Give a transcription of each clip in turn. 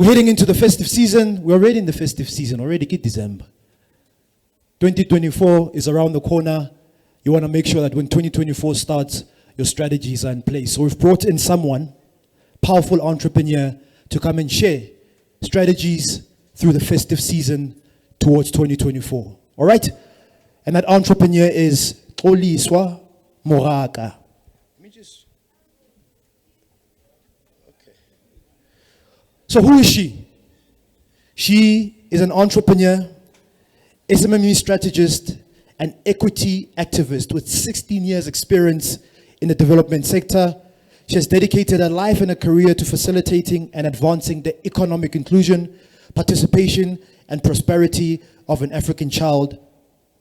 We're heading into the festive season. We're already in the festive season, already get December. 2024 is around the corner. You want to make sure that when 2024 starts, your strategies are in place. So we've brought in someone, powerful entrepreneur, to come and share strategies through the festive season towards 2024. All right? And that entrepreneur is Xoliswa Moraka. So who is she? She is an entrepreneur, SMME strategist, and equity activist with 16 years experience in the development sector. She has dedicated her life and her career to facilitating and advancing the economic inclusion, participation, and prosperity of an African child.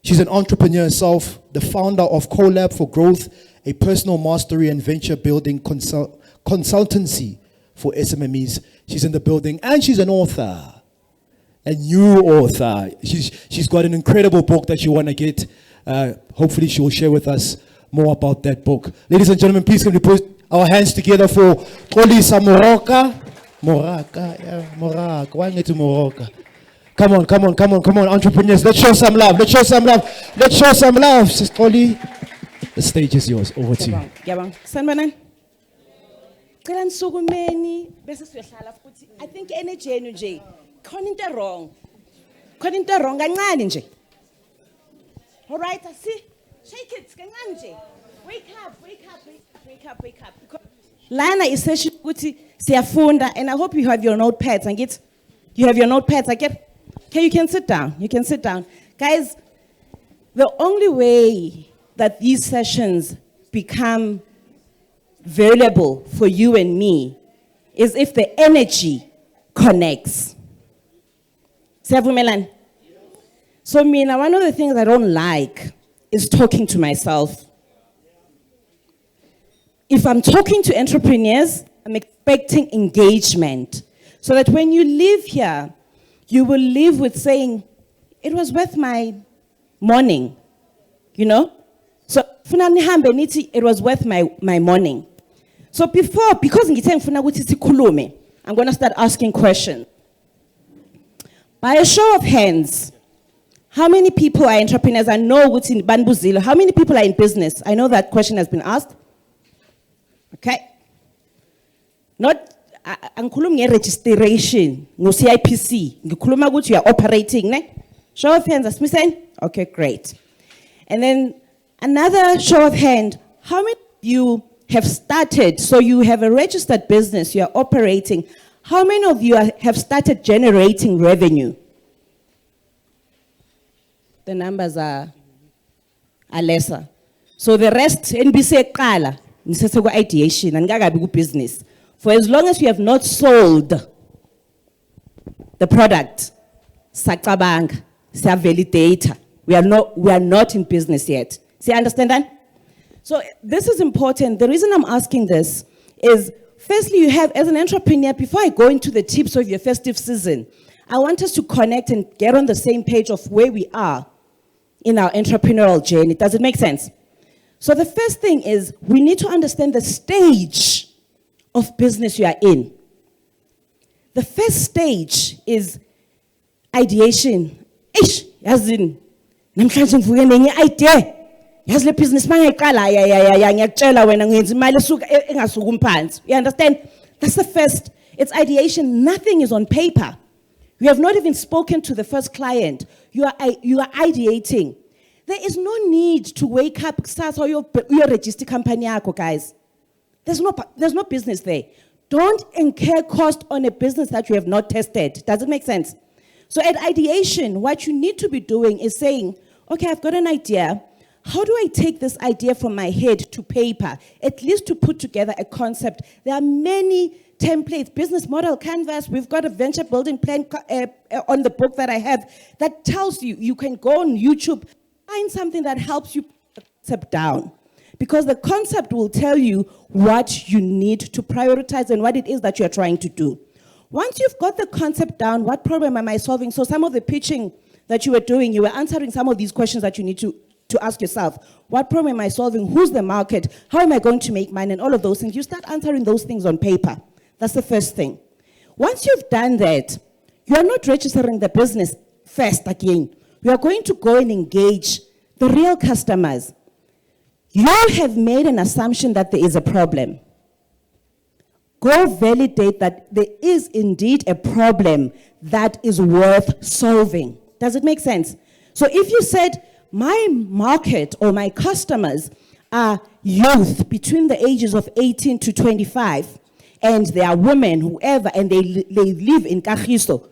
She's an entrepreneur herself, the founder of Collab for Growth, a personal mastery and venture building consultancy for SMMEs. She's in the building, and she's an author, a new author. She's got an incredible book that you want to get. Hopefully she will share with us more about that book. Ladies and gentlemen, please can we put our hands together for Xoliswa Moraka. Moraka. Why not to Moraka? Come on, entrepreneurs. Let's show some love. Sister Xoli, the stage is yours. Over to you. Sanibonani. Cela nisukumeni bese siyohlala futhi. I think energy yenu nje khona into wrong. Kancane nje. All right, I see. Shake it kancane nje. Wake up. Lana is session ukuthi siyafunda, and I hope you have your notepads. You have your notepads. Okay, you can sit down. Guys, the only way that these sessions become valuable for you and me is if the energy connects. Siyavumelana? So Mina, one of the things I don't like is talking to myself. If I'm talking to entrepreneurs, I'm expecting engagement. So that when you leave here, you will leave with saying, it was worth my morning, you know? So, it was worth my morning. So because I'm going to start asking questions. By a show of hands, how many people are entrepreneurs? I know what's in Banbuzilo. How many people are in business? I know that question has been asked. Okay. Not ngikhuluma registration, no CIPC. Ngikhuluma ukuthi you are operating, ne? Show of hands, asmiseni? Okay, great. And then another show of hand, how many of you have started, so you have a registered business, you are operating, how many of you have started generating revenue? The numbers are lesser. So the rest, NBC Kala, nisese ideation, and ngakabi business. For as long as you have not sold the product, sakabang, validator, we are not in business yet. See, understand that? So this is important. The reason I'm asking this is, firstly, you have, as an entrepreneur, before I go into the tips of your festive season, I want us to connect and get on the same page of where we are in our entrepreneurial journey. Does it make sense? So the first thing is, we need to understand the stage of business you are in. The first stage is ideation. Yazin, namhlanje ngivuke nenye idea. Yazi le business mangayiqala ngiyakutshela wena ngenza imali esuka engasuka umphansi. You understand? That's the first. It's ideation. Nothing is on paper. You have not even spoken to the first client. You are ideating. There is no need to wake up, start your register company, guys. There's no business there. Don't incur cost on a business that you have not tested. Does it make sense? So at ideation, what you need to be doing is saying, okay, I've got an idea. How do I take this idea from my head to paper, at least to put together a concept? There are many templates, business model, canvas. We've got a venture building plan on the book that I have that tells you, you can go on YouTube, find something that helps you put the concept down. Because the concept will tell you what you need to prioritize and what it is that you're trying to do. Once you've got the concept down, what problem am I solving? So some of the pitching that you were doing, you were answering some of these questions that you need to ask yourself. What problem am I solving? Who's the market? How am I going to make money? And all of those things. You start answering those things on paper. That's the first thing. Once you've done that, you are not registering the business first again. You are going to go and engage the real customers. You have made an assumption that there is a problem. Go validate that there is indeed a problem that is worth solving. Does it make sense? So if you said, my market or my customers are youth between the ages of 18 to 25, and they are women, whoever, and they live in Kagiso,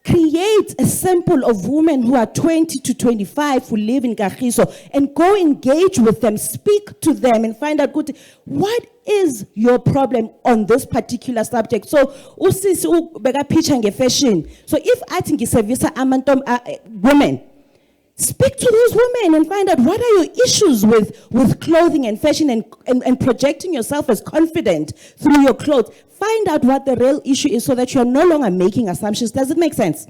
create a sample of women who are 20 to 25 who live in Kagiso and go engage with them, speak to them and find out what is your problem on this particular subject. So, usisi ubeka picture nge fashion. So if I think it's service women, speak to those women and find out what are your issues with clothing and fashion and projecting yourself as confident through your clothes. Find out what the real issue is so that you're no longer making assumptions. Does it make sense?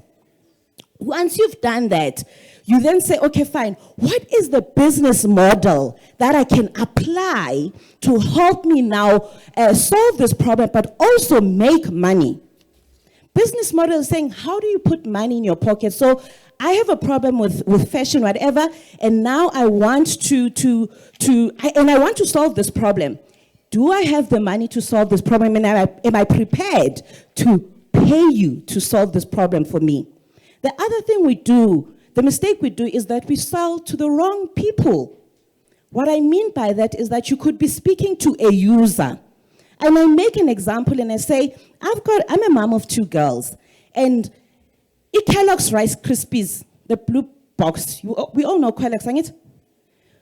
Once you've done that, you then say, okay, fine, what is the business model that I can apply to help me now solve this problem, but also make money? Business model is saying, how do you put money in your pocket? So I have a problem with fashion, whatever, and now I want to solve this problem. Do I have the money to solve this problem? And am I prepared to pay you to solve this problem for me? The other thing we do, the mistake we do, is that we sell to the wrong people. What I mean by that is that you could be speaking to a user. And I make an example and I say, I'm a mom of 2 girls, and Kellogg's Rice Krispies, the blue box, we all know Kellogg's, ain't it?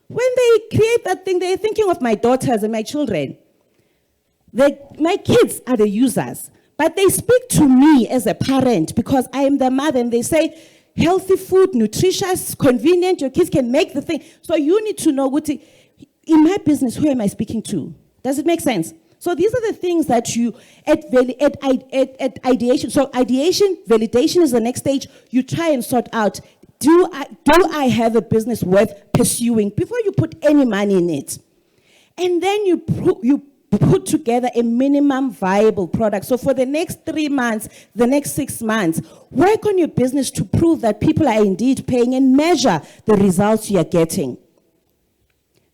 When they create that thing, they're thinking of my daughters and my children. My kids are the users, but they speak to me as a parent because I am the mother, and they say, healthy food, nutritious, convenient, your kids can make the thing. So you need to know, in my business, who am I speaking to? Does it make sense? So these are the things that you, at ideation, so ideation, validation is the next stage. You try and sort out, do I have a business worth pursuing before you put any money in it? And then you put together a minimum viable product. So for the next 3 months, the next 6 months, work on your business to prove that people are indeed paying and measure the results you are getting.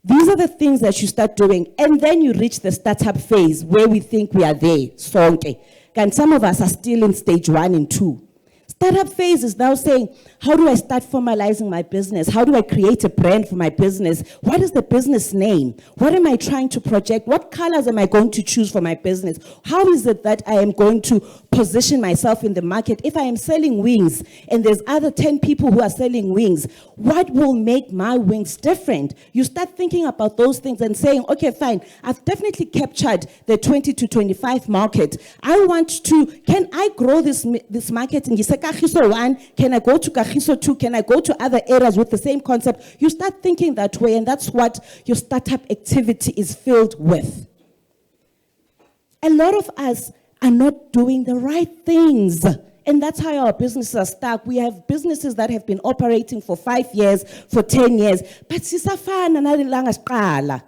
These are the things that you start doing, and then you reach the startup phase where we think we are there, sonke. And some of us are still in stage 1 and 2. Startup phase is now saying, how do I start formalizing my business? How do I create a brand for my business? What is the business name? What am I trying to project? What colors am I going to choose for my business? How is it that I am going to position myself in the market? If I am selling wings and there's other 10 people who are selling wings, what will make my wings different? You start thinking about those things and saying, okay, fine, I've definitely captured the 20 to 25 market. I want to, can I grow this market in Kagiso 1? Can I go to Kagiso 2? Can I go to other areas with the same concept? You start thinking that way, and that's what your startup activity is filled with. A lot of us are not doing the right things. And that's how our businesses are stuck. We have businesses that have been operating for 5 years, for 10 years. But sisafana nalilanga siqala.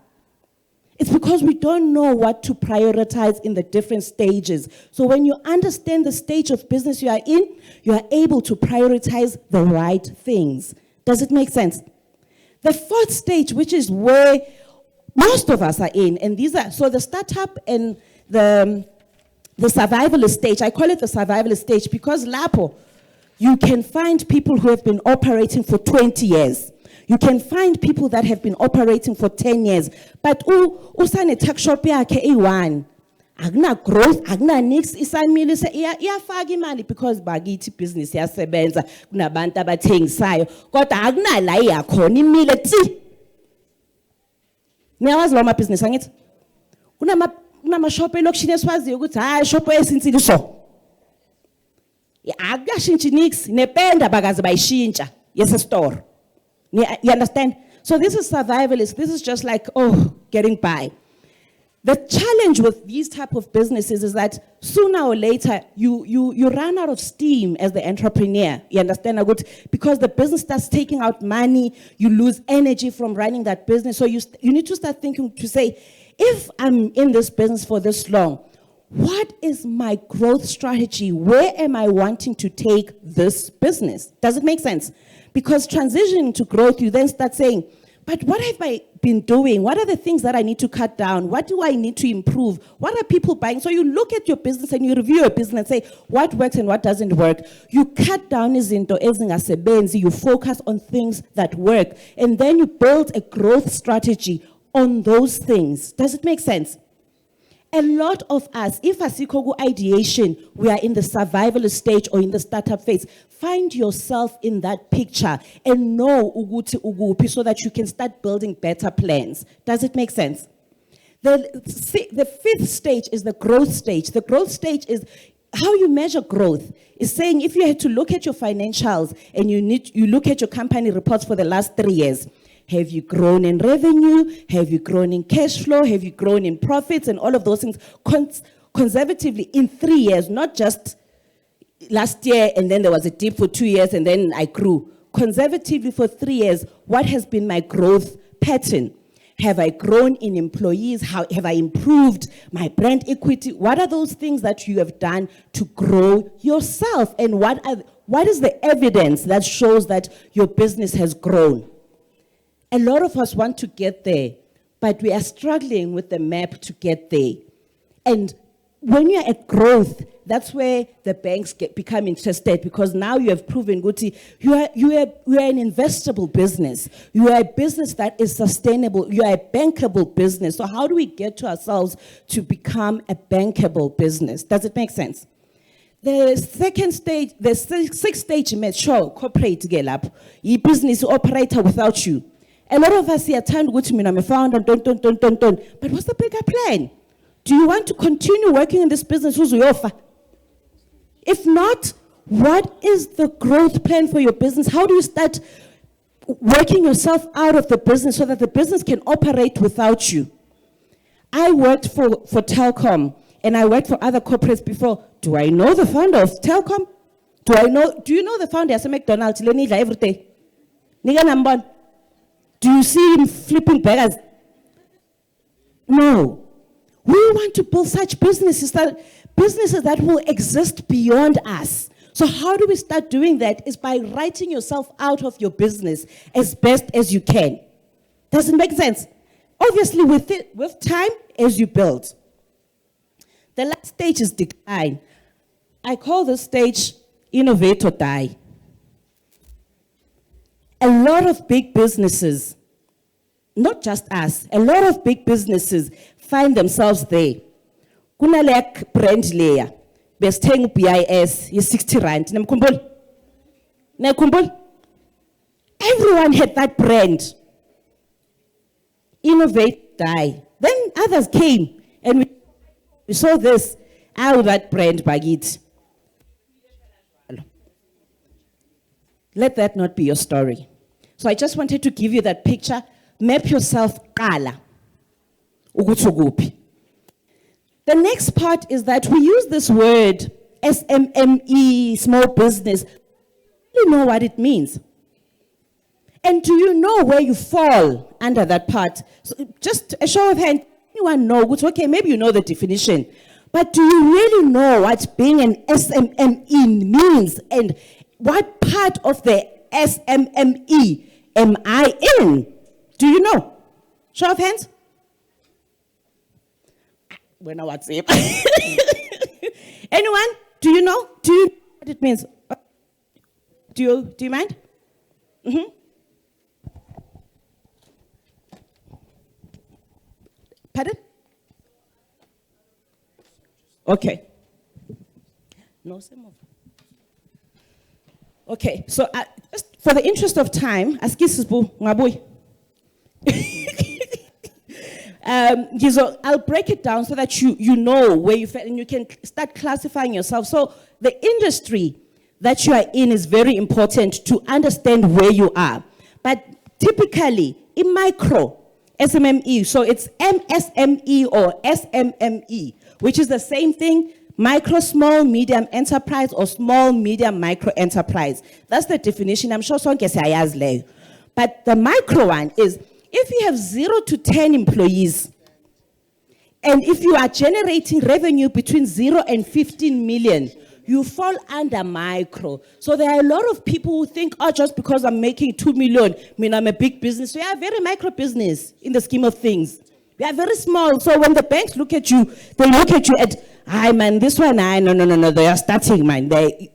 It's because we don't know what to prioritize in the different stages. So when you understand the stage of business you are in, you are able to prioritize the right things. Does it make sense? The 4th stage, which is where most of us are in, and these are, so the startup and the survivalist stage, I call it the survivalist stage because lapo, you can find people who have been operating for 20 years. You can find people that have been operating for 10 years. But usane tuck shop yakhe i1. Agna growth, agna nix, isamile se iyafaka imali because bakithi business yasebenza kunabantu abathengisayo. Kodwa agna la iyakhona imile tsi. Niyawazi lo business angithi? Kunama shop elokishini esiwaziyo ukuthi hayi shop esintsini so. Akashintshi nix nependa bakaze bayishintsha yese store. You understand? So this is survivalist. This is just like, getting by. The challenge with these type of businesses is that sooner or later, you run out of steam as the entrepreneur. You understand? Because the business starts taking out money, you lose energy from running that business. So you need to start thinking to say, if I'm in this business for this long, what is my growth strategy? Where am I wanting to take this business? Does it make sense? Because transitioning to growth, you then start saying, but what have I been doing? What are the things that I need to cut down? What do I need to improve? What are people buying? So you look at your business and you review your business and say, what works and what doesn't work? You cut down izinto ezingasebenzi, you focus on things that work, and then you build a growth strategy on those things. Does it make sense? A lot of us, if asikogu ideation, we are in the survival stage or in the startup phase. Find yourself in that picture and know uguti ugupi so that you can start building better plans. Does it make sense? The fifth stage is the growth stage. The growth stage is how you measure growth. Is saying if you had to look at your financials and you look at your company reports for the last 3 years. Have you grown in revenue? Have you grown in cash flow? Have you grown in profits and all of those things conservatively in 3 years, not just last year and then there was a dip for 2 years and then I grew. Conservatively for 3 years, what has been my growth pattern? Have I grown in employees? How have I improved my brand equity? What are those things that you have done to grow yourself? And what is the evidence that shows that your business has grown? A lot of us want to get there, but we are struggling with the map to get there. And when you're at growth, that's where the banks become interested, because now you have proven, Guti, you are an investable business. You are a business that is sustainable. You are a bankable business. So how do we get to ourselves to become a bankable business? Does it make sense? The second stage, the sixth stage, mature corporate get up. Your business operator without you. A lot of us here turn good to me, I'm a founder, but what's the bigger plan? Do you want to continue working in this business? Who's your offer? If not, what is the growth plan for your business? How do you start working yourself out of the business so that the business can operate without you? I worked for Telkom, and I worked for other corporates before. Do I know the founder of Telkom? Do you know the founder of McDonald's? Every day. Do you see him flipping burgers? No. We want to build such businesses that will exist beyond us. So how do we start doing that? Is by writing yourself out of your business as best as you can. Does it make sense? Obviously, with time, as you build. The last stage is decline. I call this stage innovate or die. A lot of big businesses, not just us, a lot of big businesses find themselves there. Kuna like brand layer, besteng BIS, is 60 rand. Nemkumbul? Everyone had that brand. Innovate, die. Then others came and we saw this, how that brand bagit. Let that not be your story. So I just wanted to give you that picture. Map yourself, qala. The next part is that we use this word, SMME, small business. You know what it means. And do you know where you fall under that part? So just a show of hands, anyone know? Okay, maybe you know the definition. But do you really know what being an SMME means? And what part of the SMME am I in? Do you know? Show of hands. When I WhatsApp. Anyone? Do you know? Do you know what it means? Do you mind? Mm-hmm. Pardon? Okay. No, some of. Okay, so just for the interest of time, askisisbu ngabui. Gizo, I'll break it down so that you know where you fit and you can start classifying yourself. So the industry that you are in is very important to understand where you are. But typically, in micro, SMME, so it's MSME or SMME, which is the same thing, micro, small, medium enterprise or small, medium, micro enterprise. That's the definition. I'm sure someone can say ayazle. But the micro one is, if you have 0 to 10 employees, And if you are generating revenue between 0 and 15 million, you fall under micro. So there are a lot of people who think, oh, just because I'm making 2 million, I mean, I'm a big business. We are a very micro business in the scheme of things. We are very small. So when the banks look at you, they look at you at, hi, man, this one, no, they are starting, man. They,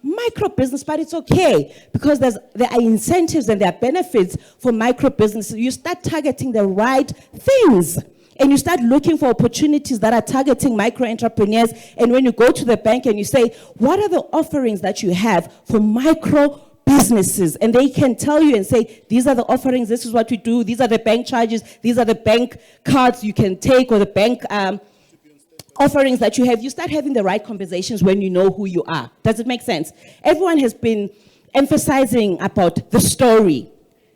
micro business, but it's okay because there are incentives and there are benefits for micro businesses. You start targeting the right things. And you start looking for opportunities that are targeting micro entrepreneurs. And when you go to the bank and you say, what are the offerings that you have for micro businesses? And they can tell you and say, these are the offerings, this is what we do, these are the bank charges, these are the bank cards you can take, or the bank offerings that you have. You start having the right conversations when you know who you are. Does it make sense? Everyone has been emphasizing about the story.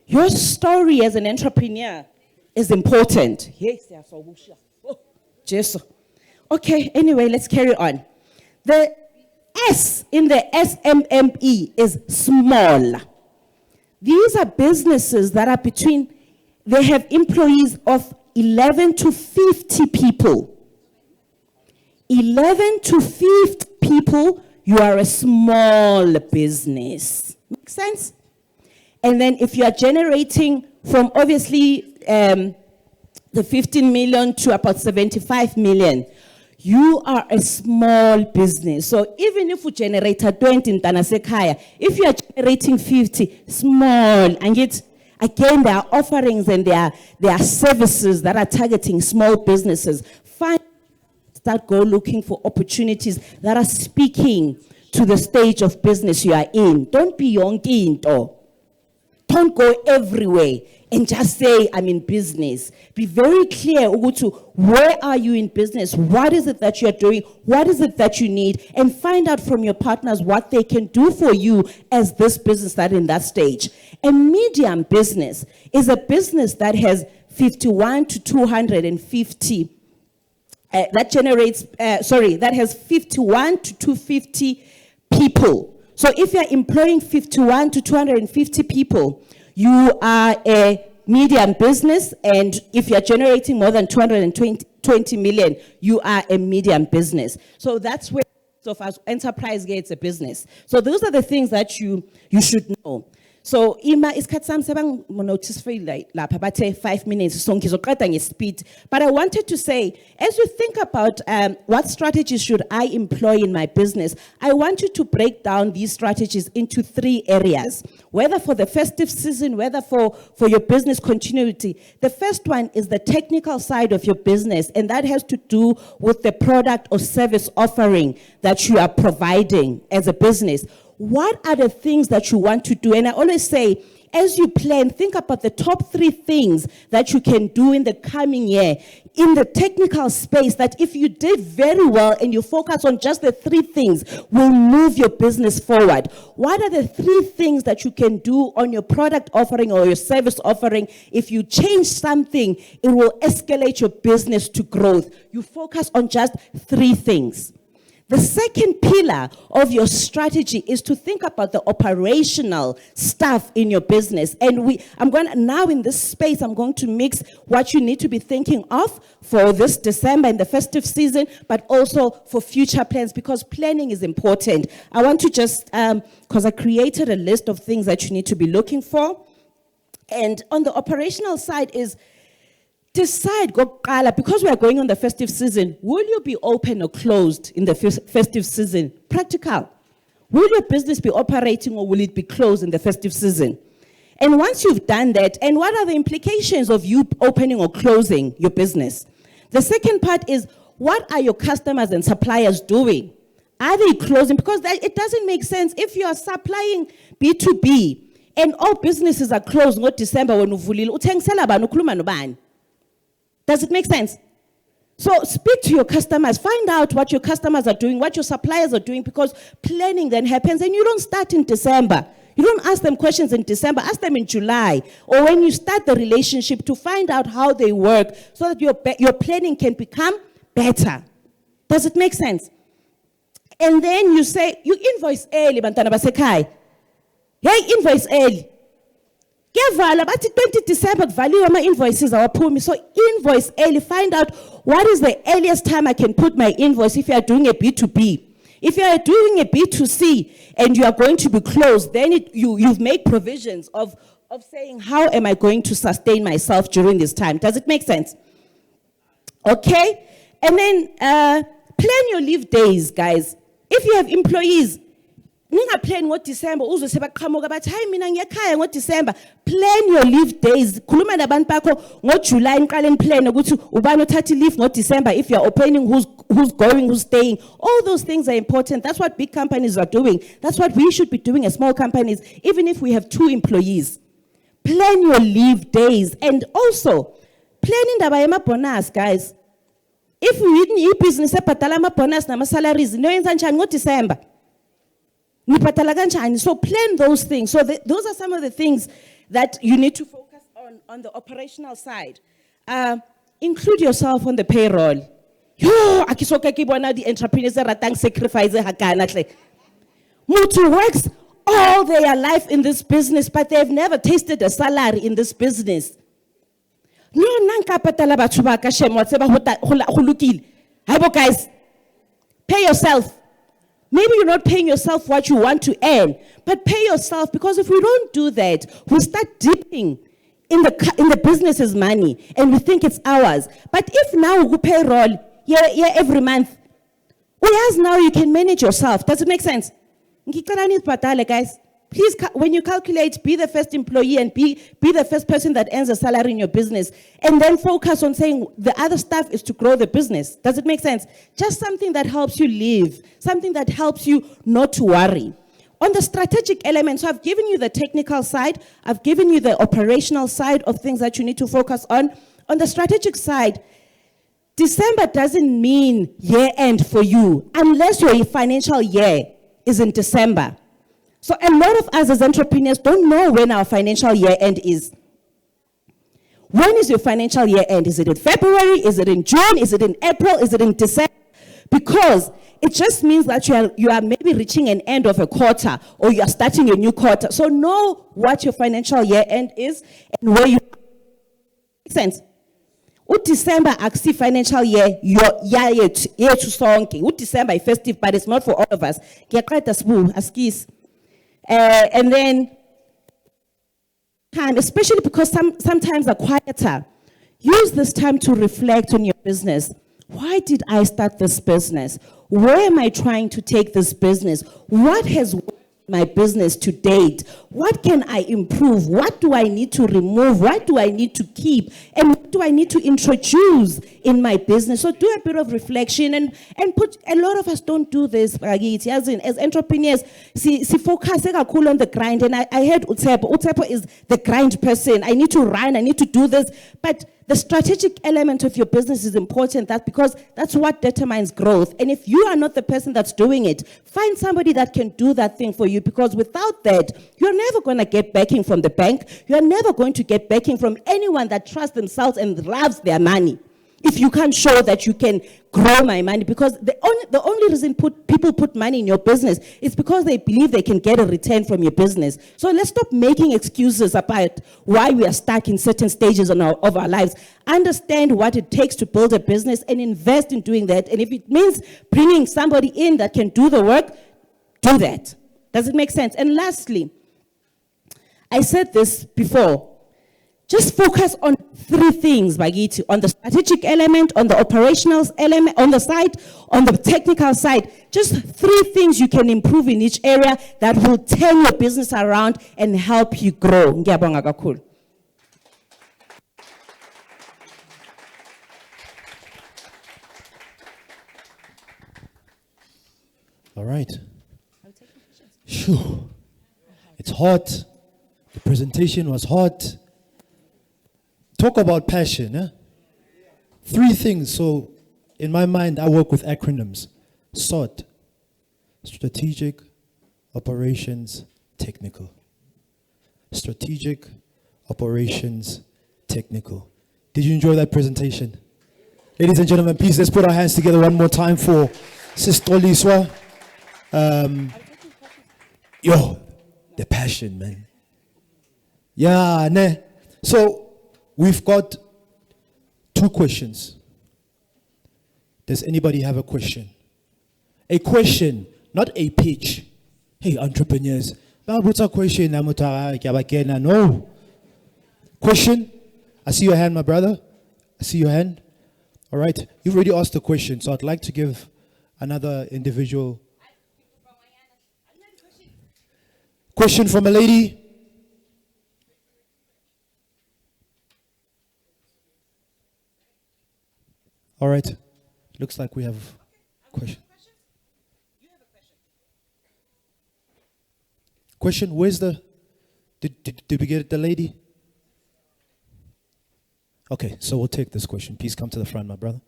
Your story as an entrepreneur is important. Yes, Jesus. Okay, anyway, let's carry on. The S in the SMME is small. These are businesses that are they have employees of 11 to 50 people. 11 to 50 people, you are a small business. Make sense? And then if you are generating from obviously the 15 million to about 75 million, you are a small business. So even if you generate a 20 in Tanasekaya, if you are generating 50, small, and yet again there are offerings and there are services that are targeting small businesses. Start go looking for opportunities that are speaking to the stage of business you are in. Don't be yonkinto. Don't go everywhere and just say, I'm in business. Be very clear, Ugutu, where are you in business? What is it that you're doing? What is it that you need? And find out from your partners what they can do for you as this business that in that stage. A medium business is a business that has 51 to 250, that has 51 to 250 people. So if you're employing 51 to 250 people, you are a medium business, and if you're generating more than 220 million, you are a medium business. So that's where as enterprise gets a business. So those are the things that you should know. So ima isikhathi sami sebang for like lapha bathe 5 minutes so ngizoqeda ngespeed, but I wanted to say, as you think about what strategies should I employ in my business, I want you to break down these strategies into 3 areas, whether for the festive season, whether for your business continuity. The first one is the technical side of your business, and that has to do with the product or service offering that you are providing as a business. What are the things that you want to do? And I always say, as you plan, think about the top 3 things that you can do in the coming year in the technical space, that if you did very well and you focus on just the 3 things, will move your business forward. What are the 3 things that you can do on your product offering or your service offering? If you change something, it will escalate your business to growth. You focus on just 3 things. The second pillar of your strategy is to think about the operational stuff in your business. And I'm going to, now in this space, I'm going to mix what you need to be thinking of for this December and the festive season, but also for future plans, because planning is important. I want to just, because I created a list of things that you need to be looking for. And on the operational side is, decide, because we are going on the festive season, will you be open or closed in the festive season? Practical. Will your business be operating or will it be closed in the festive season? And once you've done that, and what are the implications of you opening or closing your business? The second part is, what are your customers and suppliers doing? Are they closing? Because it doesn't make sense if you are supplying B2B and all businesses are closed in December when uvulile. Does it make sense? So speak to your customers, find out what your customers are doing, what your suppliers are doing, because planning then happens, and you don't start in December. You don't ask them questions in December, ask them in July, or when you start the relationship, to find out how they work so that your planning can become better. Does it make sense? And then you say, you invoice early, bantwana basekhaya. Hey, invoice early. Kevala, but 20 December value my invoices our me. So invoice early, find out what is the earliest time I can put my invoice if you are doing a B2B. If you are doing a B2C and you are going to be closed, then you've made provisions of saying, how am I going to sustain myself during this time? Does it make sense? Okay? And then plan your leave days, guys. If you have employees, ninga plan what December, uzo seba qamuka bathi hayi mina ngiyakhaya ngo December. Plan your leave days. Khuluma nabantu bakho ngo July niqale plan ukuthi ubani othatha leave ngo December if you are opening, who's going, who's staying. All those things are important. That's what big companies are doing. That's what we should be doing as small companies, even if we have 2 employees. Plan your leave days, and also plan indaba yama bonus, guys. If we didn't business ebhatala ama bonus nama salaries, no yenza njani ngo December. So plan those things. So those are some of the things that you need to focus on the operational side. Include yourself on the payroll. Yo, akisoka kibona the entrepreneurs ratang sacrifice hakana hle. Mutu works all their life in this business, but they've never tasted a salary in this business. No, nanka patala batho ba ka shemo tseba ho lokile. Haibo guys, pay yourself. Maybe you're not paying yourself what you want to earn, but pay yourself, because if we don't do that, we start dipping in the business's money and we think it's ours. But if now we payroll every month, now you can manage yourself. Does it make sense? Guys, please, when you calculate, be the first employee and be the first person that earns a salary in your business, and then focus on saying the other stuff is to grow the business. Does it make sense? Just something that helps you live, something that helps you not to worry. On the strategic elements, so I've given you the technical side, I've given you the operational side of things that you need to focus on. On the strategic side, December doesn't mean year end for you unless your financial year is in December. So a lot of us as entrepreneurs don't know when our financial year end is. When is your financial year end? Is it in February? Is it in June? Is it in April? Is it in December? Because it just means that you are maybe reaching an end of a quarter, or you are starting a new quarter. So know what your financial year end is and where you make sense. December actually financial year year to sonke. December festive, but it's not for all of us. And then time, especially because sometimes are quieter. Use this time to reflect on your business. Why did I start this business? Where am I trying to take this business? What has worked in my business to date? What can I improve? What do I need to remove? What do I need to keep? And what do I need to introduce in my business? So do a bit of reflection and put, a lot of us don't do this, as entrepreneurs, focus on the grind. And I heard Utsepo is the grind person. I need to run, I need to do this. But the strategic element of your business is important, because that's what determines growth. And if you are not the person that's doing it, find somebody that can do that thing for you, because without that, you're never going to get backing from the bank. You're never going to get backing from anyone that trusts themselves and loves their money. If you can't show that you can grow my money, because the only reason people put money in your business is because they believe they can get a return from your business. So let's stop making excuses about why we are stuck in certain stages of our lives. Understand what it takes to build a business and invest in doing that. And if it means bringing somebody in that can do the work, do that. Does it make sense? And lastly, I said this before, just focus on 3 things, Bagiti, on the strategic element, on the operational element, on the side, on the technical side. Just 3 things you can improve in each area that will turn your business around and help you grow. Ngiyabonga kakhulu. All right. Phew. It's hot. The presentation was hot. Talk about passion. Eh? 3 things. So in my mind, I work with acronyms. SOT. Strategic, operations, technical. Strategic, operations, technical. Did you enjoy that presentation? Ladies and gentlemen, please let's put our hands together one more time for Sis Xoliswa. The passion, man. Yeah, ne. So we've got 2 questions. Does anybody have a question? A question, not a pitch. Hey, entrepreneurs. What's a question? No. Question? I see your hand, my brother. I see your hand. All right. You've already asked the question, so I'd like to give another individual. Question from a lady. All right. Looks like we have a question. Question, where's the, did we get the lady? Okay, so we'll take this question. Please come to the front, my brother.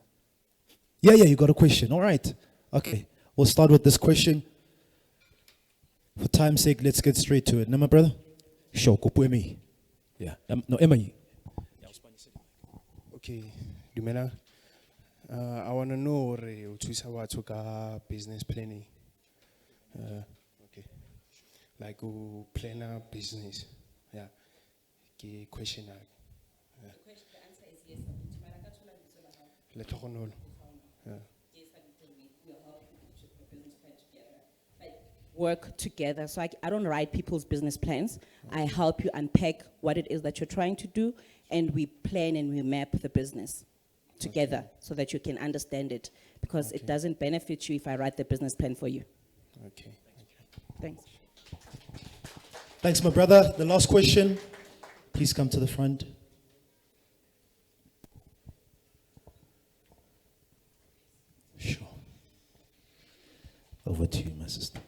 Yeah, you got a question. All right. Okay, we'll start with this question. For time's sake, let's get straight to it. No, my brother? Sure, Kupuemi. Yeah, no, Emma. Okay, Dumela. I want to know what business planning. Okay, like who plan a business. Yeah, okay, question. The answer is yes. Let her know. Yeah. Work together. So I don't write people's business plans. I help you unpack what it is that you're trying to do, and we plan and we map the business together so that you can understand it, because it doesn't benefit you if I write the business plan for you. Okay. Thanks. Thanks, my brother. The last question. Please come to the front. Sure. Over to you, my sister.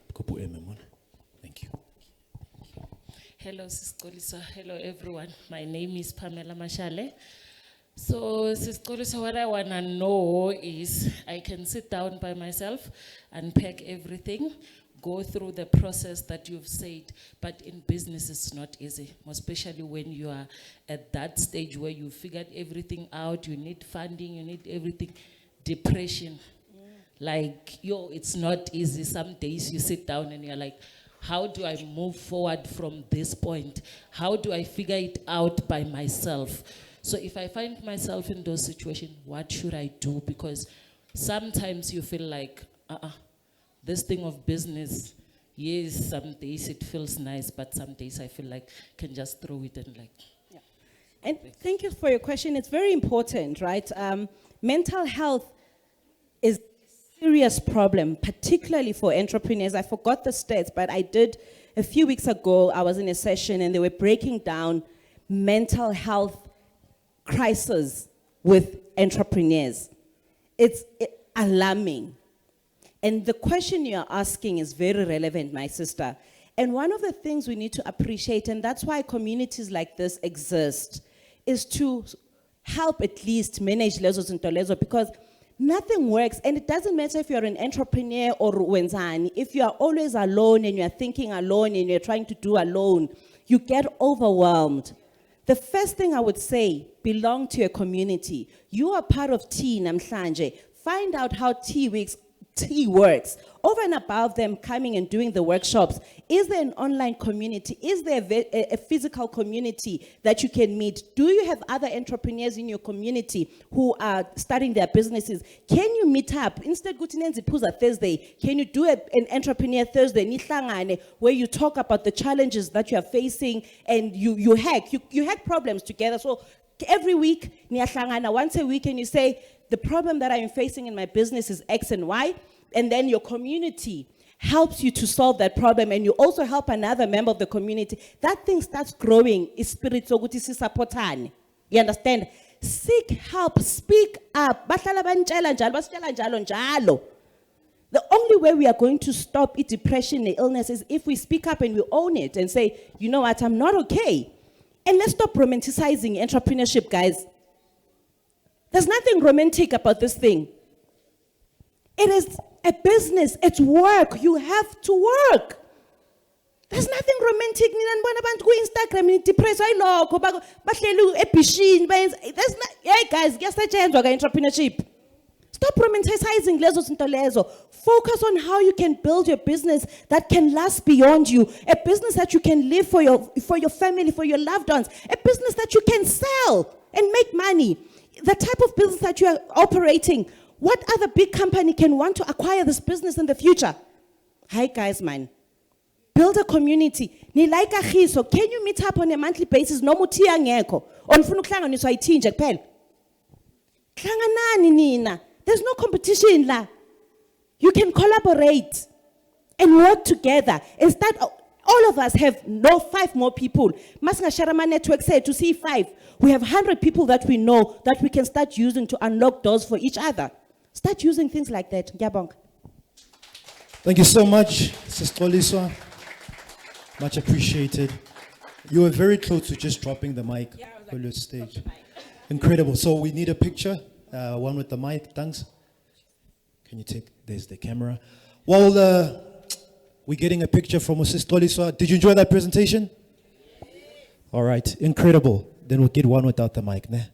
Thank you. Hello, Sis Xoliswa. Hello, everyone. My name is Pamela Mashale. So, Sis Xoliswa, what I want to know is I can sit down by myself, unpack everything, go through the process that you've said, but in business it's not easy, especially when you are at that stage where you figured everything out, you need funding, you need everything. Depression. Like, it's not easy. Some days you sit down and you're like, how do I move forward from this point? How do I figure it out by myself? So if I find myself in those situations, what should I do? Because sometimes you feel like, this thing of business, yes, some days it feels nice, but some days I feel like I can just throw it and like. Yeah. And thank you for your question. It's very important, right? Mental health is a serious problem, particularly for entrepreneurs. I forgot the stats, but I did a few weeks ago. I was in a session and they were breaking down mental health crisis with entrepreneurs. It's alarming. And the question you're asking is very relevant, my sister. And one of the things we need to appreciate, and that's why communities like this exist, is to help at least manage lezos and tolezo, because nothing works. And it doesn't matter if you're an entrepreneur or wenzani. If you are always alone and you're thinking alone and you're trying to do alone, you get overwhelmed. The first thing I would say, belong to a community. You are part of T Namhlanje. Find out how T works. Over and above them coming and doing the workshops, is there an online community? Is there a physical community that you can meet? Do you have other entrepreneurs in your community who are starting their businesses? Can you meet up? Instead, Puza Thursday, can you do an entrepreneur Thursday, Nihlangane, where you talk about the challenges that you are facing and you hack problems together? So every week, once a week, and you say, the problem that I'm facing in my business is X and Y, and then your community helps you to solve that problem, and you also help another member of the community. That thing starts growing. Is spirit sokuthi sisapotane. You understand? Seek help, speak up. The only way we are going to stop depression and illness is if we speak up and we own it and say, you know what, I'm not okay. And let's stop romanticizing entrepreneurship, guys. There's nothing romantic about this thing. It is a business, it's work. You have to work. There's nothing romantic. Instagram, depressed. Hey guys, entrepreneurship. Stop romanticizing lezo zinto lezo. Focus on how you can build your business that can last beyond you. A business that you can live for your family, for your loved ones. A business that you can sell and make money. The type of business that you are operating, what other big company can want to acquire this business in the future? Hi guys, man. Build a community. Ni like Kagiso, can you meet up on a monthly basis? No muthi angekho. Onifuna ukuhlanganiswa yithi nje kuphela. Hlanganani nina. There's no competition la. You can collaborate and work together. Instead, all of us have 5 more people. Masingashare network say to see 5. We have 100 people that we know that we can start using to unlock doors for each other. Start using things like that. Ngiyabonga. Thank you so much, Sister Xoliswa. Much appreciated. You were very close to just dropping the mic on your stage. Incredible. So we need a picture. One with the mic. Thanks. Can you take? There's the camera. While we're getting a picture from Sister Xoliswa. Did you enjoy that presentation? All right. Incredible. Then we'll get one without the mic. Né?